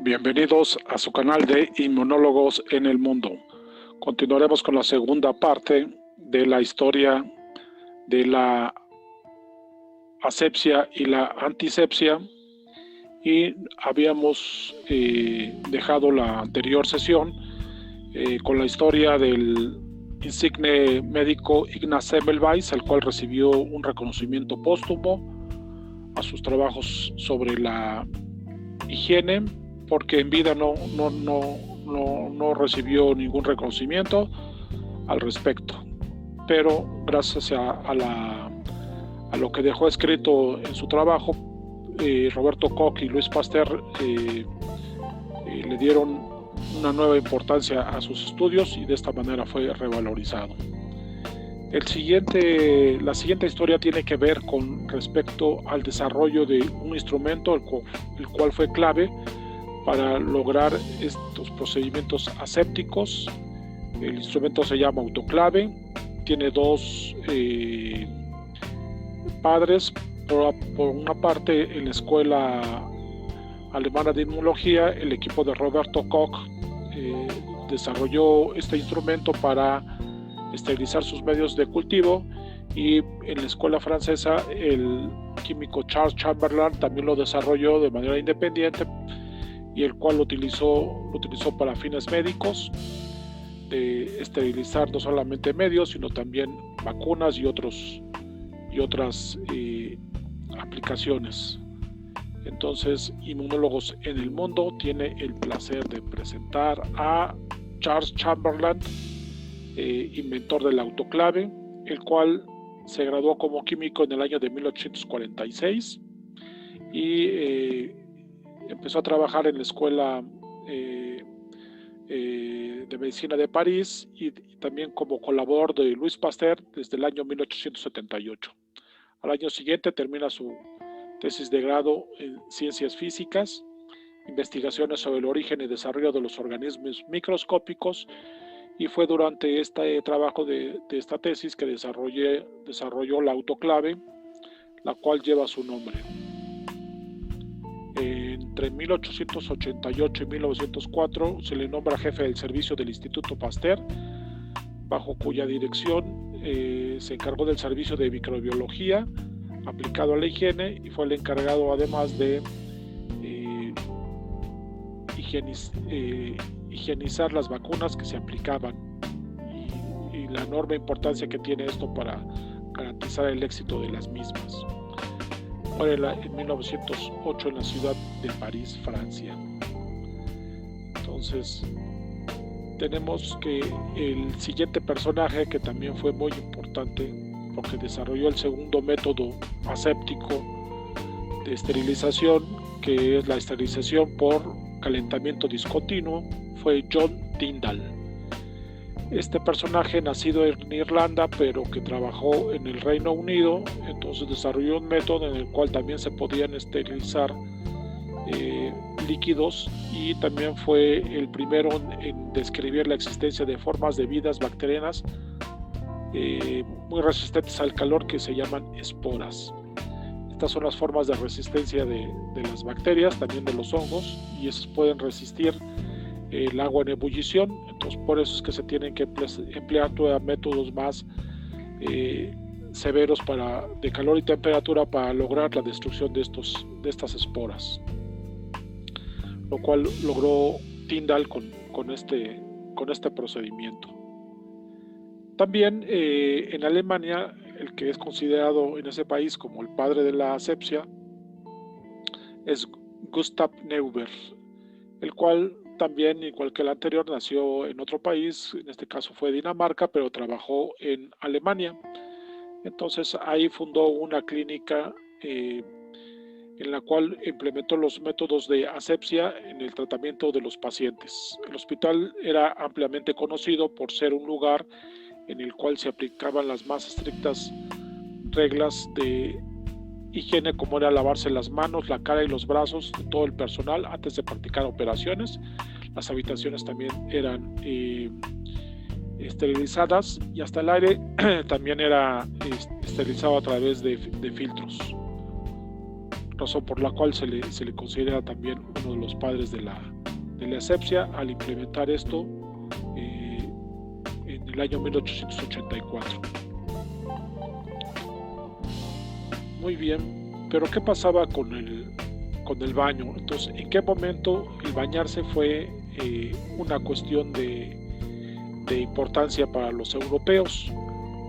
Bienvenidos a su canal de Inmunólogos en el Mundo. Continuaremos con la segunda parte de la historia de la asepsia y la antisepsia, y habíamos dejado la anterior sesión con la historia del insigne médico Ignaz Semmelweis, el cual recibió un reconocimiento póstumo a sus trabajos sobre la higiene, porque en vida no recibió ningún reconocimiento al respecto, pero gracias a lo que dejó escrito en su trabajo, Roberto Koch y Louis Pasteur le dieron una nueva importancia a sus estudios y de esta manera fue revalorizado. La siguiente historia tiene que ver con respecto al desarrollo de un instrumento el cual fue clave para lograr estos procedimientos asépticos. El instrumento se llama autoclave, tiene dos padres. Por una parte, en la escuela alemana de inmunología, el equipo de Roberto Koch desarrolló este instrumento para esterilizar sus medios de cultivo, y en la escuela francesa el químico Charles Chamberlain también lo desarrolló de manera independiente, y el cual lo utilizó para fines médicos, de esterilizar no solamente medios, sino también vacunas y otras aplicaciones. Entonces, Inmunólogos en el Mundo tiene el placer de presentar a Charles Chamberlain, inventor del autoclave, el cual se graduó como químico en el año de 1846 y empezó a trabajar en la escuela de medicina de París, y también como colaborador de Louis Pasteur desde el año 1878. Al año siguiente termina su tesis de grado en ciencias físicas, investigaciones sobre el origen y desarrollo de los organismos microscópicos, y fue durante este trabajo de esta tesis que desarrolló la autoclave, la cual lleva su nombre. Entre 1888 y 1904 se le nombra jefe del servicio del Instituto Pasteur, bajo cuya dirección se encargó del servicio de microbiología aplicado a la higiene, y fue el encargado además de higienizar las vacunas que se aplicaban, y la enorme importancia que tiene esto para garantizar el éxito de las mismas. Muere en 1908 en la ciudad de París, Francia. Entonces, tenemos que el siguiente personaje, que también fue muy importante porque desarrolló el segundo método aséptico de esterilización, que es la esterilización por calentamiento discontinuo, fue John Tyndall. Este personaje, nacido en Irlanda pero que trabajó en el Reino Unido, entonces desarrolló un método en el cual también se podían esterilizar líquidos, y también fue el primero en describir la existencia de formas de vidas bacterianas muy resistentes al calor, que se llaman esporas. Estas son las formas de resistencia de las bacterias, también de los hongos, y esas pueden resistir el agua en ebullición. Entonces, por eso es que se tienen que emplear todavía métodos más severos de calor y temperatura para lograr la destrucción de estas esporas, lo cual logró Tyndall con este procedimiento. También en Alemania, el que es considerado en ese país como el padre de la asepsia es Gustav Neuber, el cual también, igual que el anterior, nació en otro país, en este caso fue Dinamarca, pero trabajó en Alemania. Entonces ahí fundó una clínica en la cual implementó los métodos de asepsia en el tratamiento de los pacientes. El hospital era ampliamente conocido por ser un lugar en el cual se aplicaban las más estrictas reglas de higiene, como era lavarse las manos, la cara y los brazos de todo el personal antes de practicar operaciones. Las habitaciones también eran esterilizadas, y hasta el aire también era esterilizado a través de filtros, razón por la cual se le considera también uno de los padres de la la asepsia al implementar esto en el año 1884. Muy bien, pero ¿qué pasaba con el baño? Entonces, ¿en qué momento el bañarse fue una cuestión de importancia para los europeos?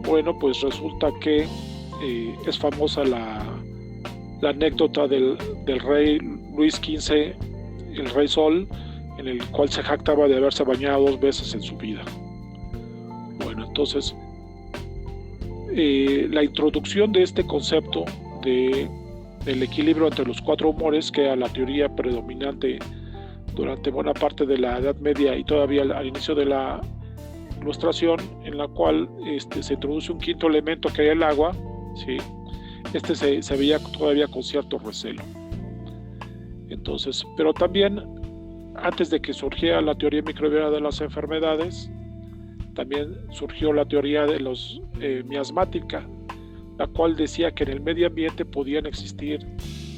Bueno, pues resulta que es famosa la anécdota del rey Luis XV, el rey Sol, en el cual se jactaba de haberse bañado 2 veces en su vida. Bueno, entonces la introducción de este concepto del equilibrio entre los 4 humores, que era la teoría predominante durante buena parte de la Edad Media y todavía al inicio de la Ilustración, en la cual se introduce un 5.º elemento, que era el agua, ¿sí? Se veía todavía con cierto recelo. Entonces, pero también antes de que surgiera la teoría microbiana de las enfermedades, también surgió la teoría de los miasmática, la cual decía que en el medio ambiente podían existir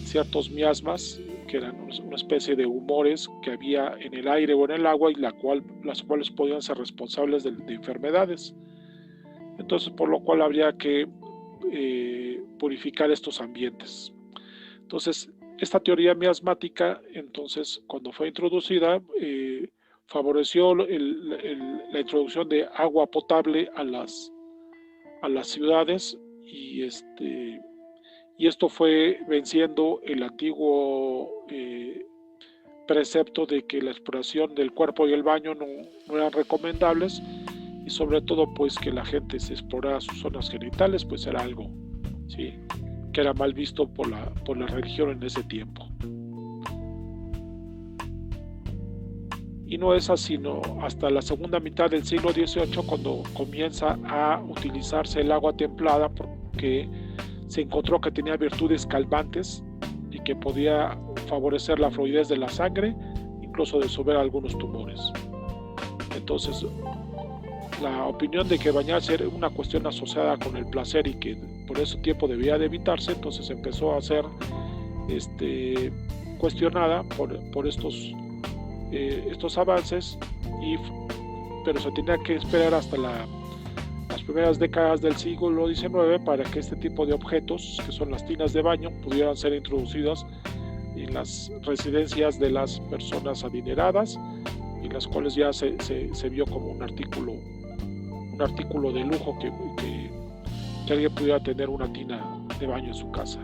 ciertos miasmas, que eran una especie de humores que había en el aire o en el agua, y las cuales podían ser responsables de enfermedades. Entonces, por lo cual habría que purificar estos ambientes. Entonces, esta teoría miasmática, entonces, cuando fue introducida, favoreció la introducción de agua potable a las ciudades, y esto fue venciendo el antiguo precepto de que la exploración del cuerpo y el baño no eran recomendables, y sobre todo pues que la gente se explorara sus zonas genitales, pues era algo, ¿sí?, que era mal visto por la religión en ese tiempo. Y no es así, sino hasta la segunda mitad del siglo XVIII cuando comienza a utilizarse el agua templada, porque se encontró que tenía virtudes calmantes y que podía favorecer la fluidez de la sangre, incluso disolver algunos tumores. Entonces, la opinión de que bañarse era una cuestión asociada con el placer y que por ese tiempo debía de evitarse, entonces empezó a ser cuestionada por estos avances, pero se tenía que esperar hasta las primeras décadas del siglo XIX para que este tipo de objetos, que son las tinas de baño, pudieran ser introducidas en las residencias de las personas adineradas, y las cuales ya se vio como un artículo de lujo que alguien pudiera tener una tina de baño en su casa.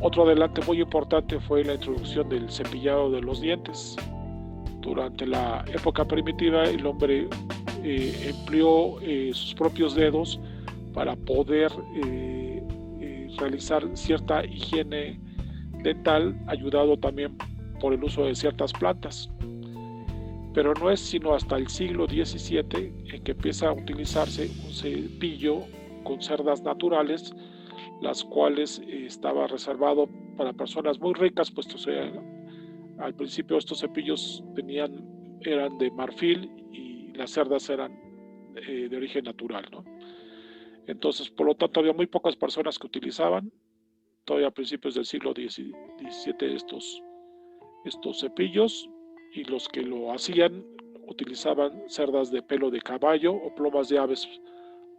Otro adelante muy importante fue la introducción del cepillado de los dientes. Durante la época primitiva, el hombre empleó sus propios dedos para poder realizar cierta higiene dental, ayudado también por el uso de ciertas plantas. Pero no es sino hasta el siglo XVII en que empieza a utilizarse un cepillo con cerdas naturales, las cuales estaba reservado para personas muy ricas, puesto que al principio estos cepillos eran de marfil y las cerdas eran de origen natural, ¿no? Entonces, por lo tanto, había muy pocas personas que utilizaban todavía a principios del siglo XVII estos cepillos, y los que lo hacían utilizaban cerdas de pelo de caballo o plumas de aves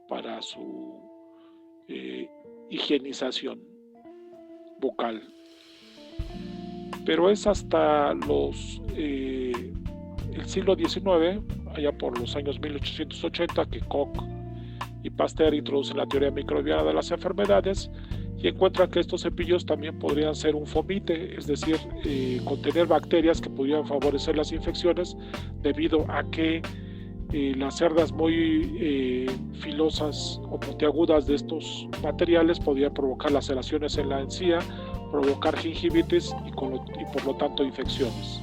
para su higienización bucal. Pero es hasta el siglo XIX, allá por los años 1880, que Koch y Pasteur introducen la teoría microbiana de las enfermedades y encuentran que estos cepillos también podrían ser un fomite, es decir, contener bacterias que pudieran favorecer las infecciones, debido a que las cerdas muy filosas o puntiagudas de estos materiales podían provocar laceraciones en la encía, provocar gingivitis y por lo tanto infecciones.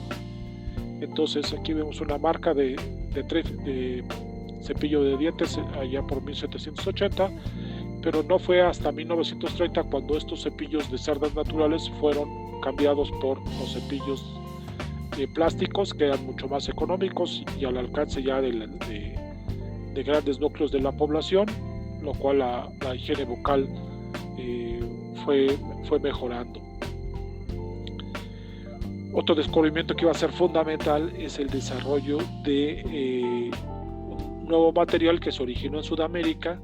Entonces aquí vemos una marca de cepillo de dientes allá por 1780, pero no fue hasta 1930 cuando estos cepillos de cerdas naturales fueron cambiados por los cepillos plásticos, que eran mucho más económicos y al alcance ya de grandes núcleos de la población, lo cual la higiene bucal fue mejorando. Otro descubrimiento que iba a ser fundamental es el desarrollo de un nuevo material que se originó en Sudamérica,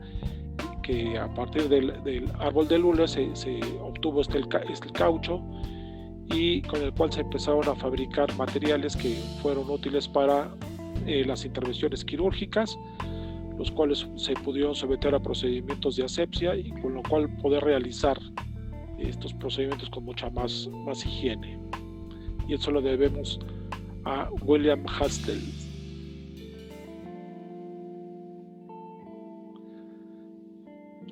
que a partir del árbol del hule se obtuvo el caucho, y con el cual se empezaron a fabricar materiales que fueron útiles para las intervenciones quirúrgicas, los cuales se pudieron someter a procedimientos de asepsia, y con lo cual poder realizar estos procedimientos con mucha más higiene. Y eso lo debemos a William Hastel.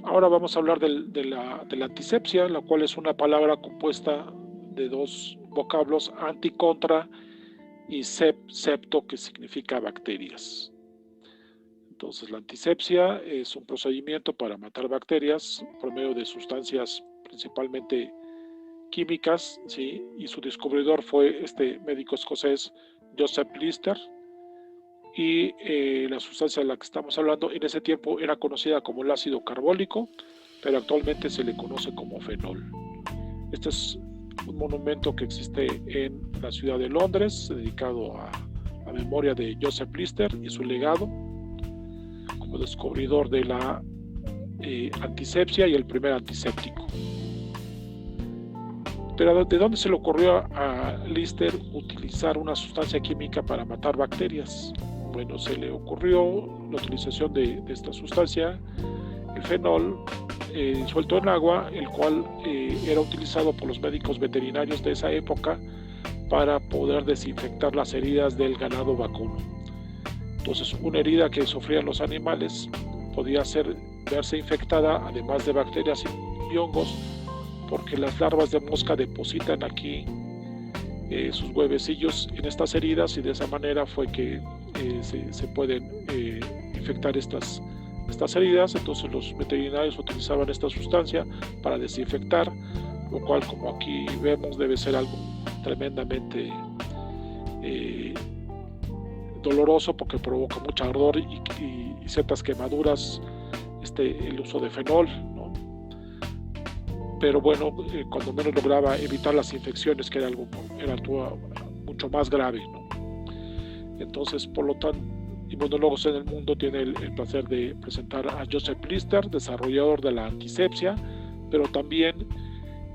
Ahora vamos a hablar de la antisepsia, la cual es una palabra compuesta de dos vocablos, anti, contra, y septo, que significa bacterias. Entonces, la antisepsia es un procedimiento para matar bacterias por medio de sustancias principalmente químicas, ¿sí? Y su descubridor fue este médico escocés Joseph Lister, y la sustancia de la que estamos hablando en ese tiempo era conocida como el ácido carbólico, pero actualmente se le conoce como fenol. Este es un monumento que existe en la ciudad de Londres, dedicado a la memoria de Joseph Lister y su legado como descubridor de la antisepsia y el primer antiséptico. Pero ¿de dónde se le ocurrió a Lister utilizar una sustancia química para matar bacterias? Bueno, se le ocurrió la utilización de esta sustancia, el fenol, disuelto en agua, el cual era utilizado por los médicos veterinarios de esa época para poder desinfectar las heridas del ganado vacuno. Entonces, una herida que sufrían los animales podía verse infectada, además de bacterias y hongos, porque las larvas de mosca depositan aquí sus huevecillos en estas heridas, y de esa manera fue que se pueden infectar estas heridas. Entonces los veterinarios utilizaban esta sustancia para desinfectar, lo cual, como aquí vemos, debe ser algo tremendamente doloroso, porque provoca mucho ardor y ciertas quemaduras el uso de fenol, ¿no? Pero bueno, cuando menos lograba evitar las infecciones, que era algo mucho más grave, ¿no? Entonces, por lo tanto, Inmunólogos en el Mundo tiene el placer de presentar a Joseph Lister, desarrollador de la antisepsia, pero también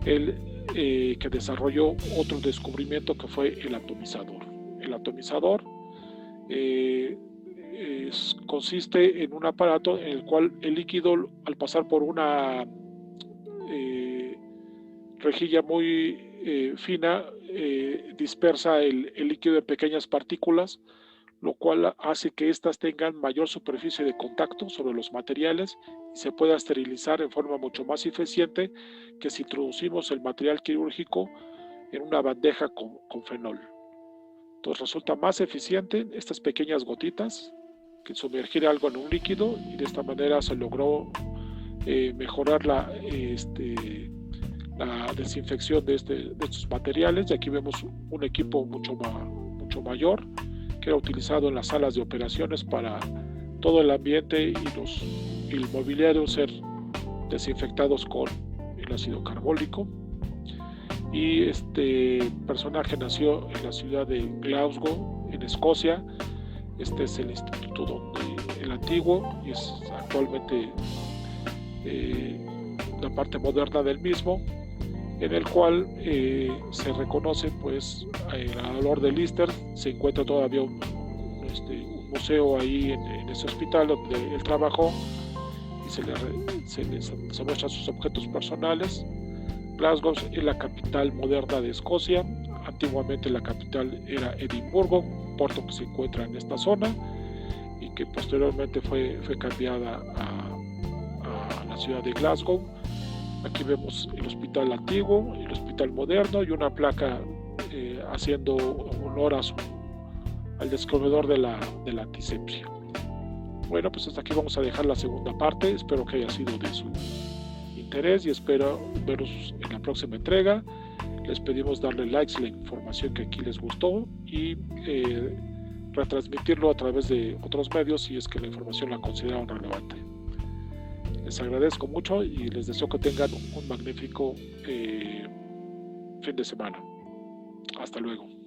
el que desarrolló otro descubrimiento, que fue el atomizador. El atomizador consiste en un aparato en el cual el líquido, al pasar por una rejilla muy fina, dispersa el líquido en pequeñas partículas, lo cual hace que éstas tengan mayor superficie de contacto sobre los materiales y se pueda esterilizar en forma mucho más eficiente que si introducimos el material quirúrgico en una bandeja con fenol. Entonces resulta más eficiente estas pequeñas gotitas que sumergir algo en un líquido, y de esta manera se logró mejorar la desinfección de estos materiales. Y aquí vemos un equipo mucho mayor, que era utilizado en las salas de operaciones para todo el ambiente y el mobiliario ser desinfectados con el ácido carbólico. Y este personaje nació en la ciudad de Glasgow, en Escocia. Este es el instituto el antiguo, y es actualmente la parte moderna del mismo, en el cual se reconoce, pues, al honor de Lister. Se encuentra todavía un museo ahí en ese hospital donde él trabajó, y se muestran sus objetos personales. Glasgow es la capital moderna de Escocia. Antiguamente la capital era Edimburgo, puerto que se encuentra en esta zona, y que posteriormente fue cambiada a la ciudad de Glasgow. Aquí vemos el hospital antiguo, el hospital moderno, y una placa haciendo honor al descubridor de la antisepsia. Bueno, pues hasta aquí vamos a dejar la segunda parte. Espero que haya sido de su interés y espero veros en la próxima entrega. Les pedimos darle likes a la información que aquí les gustó y retransmitirlo a través de otros medios si es que la información la consideran relevante. Les agradezco mucho y les deseo que tengan un magnífico fin de semana. Hasta luego.